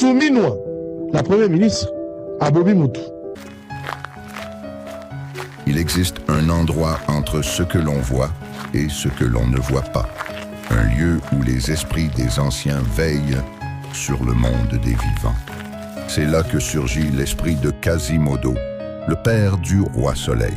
Souminwa, la première ministre, à Bobby Moutou. Il existe un endroit entre ce que l'on voit et ce que l'on ne voit pas. Un lieu où les esprits des anciens veillent sur le monde des vivants. C'est là que surgit l'esprit de Quasimodo, le père du roi Soleil.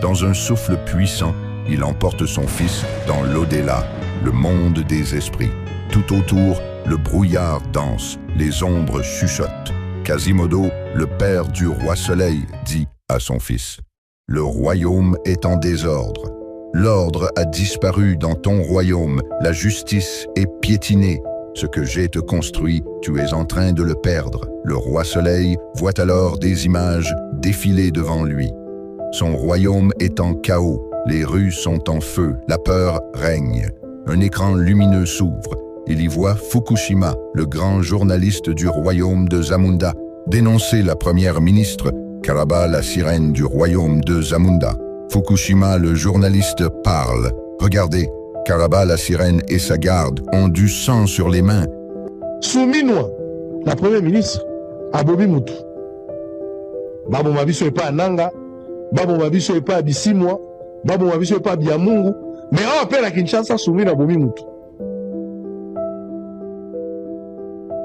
Dans un souffle puissant, il emporte son fils dans l'au-delà, le monde des esprits. Tout autour, le brouillard danse, les ombres chuchotent. Quasimodo, le père du roi Soleil, dit à son fils: « Le royaume est en désordre. L'ordre a disparu dans ton royaume, la justice est piétinée. Ce que j'ai te construit, tu es en train de le perdre. » Le roi Soleil voit alors des images défiler devant lui. Son royaume est en chaos, les rues sont en feu, la peur règne. Un écran lumineux s'ouvre. Il y voit Fukushima, le grand journaliste du royaume de Zamunda, dénoncer la première ministre, Caraba, la sirène du royaume de Zamunda. Fukushima, le journaliste, parle. Regardez, Caraba, la sirène et sa garde ont du sang sur les mains. Souminwa, la première ministre, à Bobby Moutou. Babo Mabiso est pas à Nanga, Babo Mabiso est pas à Bissimwa, Babo Mabiso est pas à Biamungu, mais on appelle à Kinshasa Souminwa Bobby Moutou.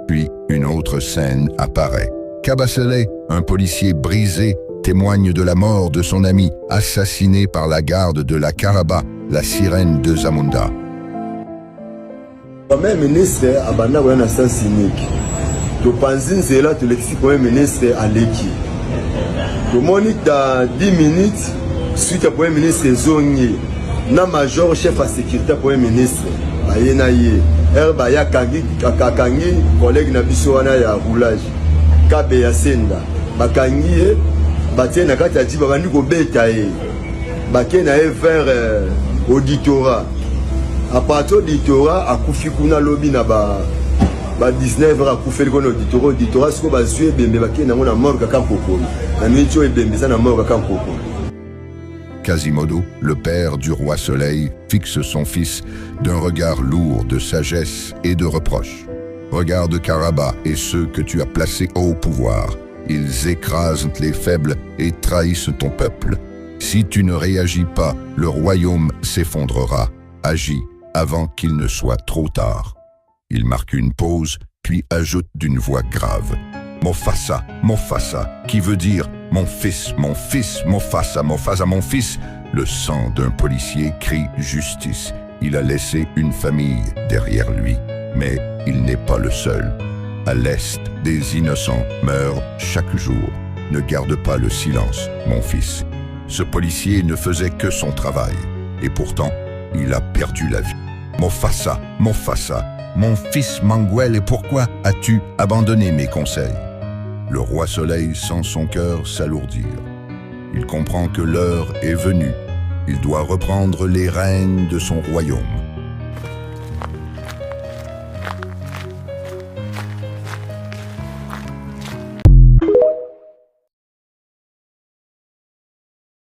Puis une autre scène apparaît. Kabasele, un policier brisé, témoigne de la mort de son ami, assassiné par la garde de la Caraba, la sirène de Zamunda. Premier ministre abanda kwa na sens unique. To panzinze là to l'exi premier ministre Aleki. To monique dans 10 minutes suite à premier ministre Zongi na major chef à sécurité premier ministre bayena ye. Ba ya kangi collègue na biso wana ya roulage. Kabe ya senda bakangi batie na kati ya jiba bandi ko beta ye. Bakena e vers auditorat. À partir de l'auditorat, à Koufikuna lobby na ba 19 heures à Koufel kon auditorat ce ko ba zué bembe bakena ngona mort ka kampoko. Na micho e bembe ça na mort ka kampoko. Quasimodo, le père du roi Soleil, fixe son fils d'un regard lourd de sagesse et de reproche. Regarde Caraba et ceux que tu as placés au pouvoir. Ils écrasent les faibles et trahissent ton peuple. Si tu ne réagis pas, le royaume s'effondrera. Agis avant qu'il ne soit trop tard. Il marque une pause, puis ajoute d'une voix grave: Mofasa, Mofasa, qui veut dire mon fils, Mofasa, Mofasa, mon fils. Le sang d'un policier crie justice. Il a laissé une famille derrière lui, mais il n'est pas le seul. À l'est, des innocents meurent chaque jour. Ne garde pas le silence, mon fils. Ce policier ne faisait que son travail, et pourtant, il a perdu la vie. Mofasa, Mofasa, mon fils Manguel, et pourquoi as-tu abandonné mes conseils? Le roi Soleil sent son cœur s'alourdir. Il comprend que l'heure est venue. Il doit reprendre les rênes de son royaume.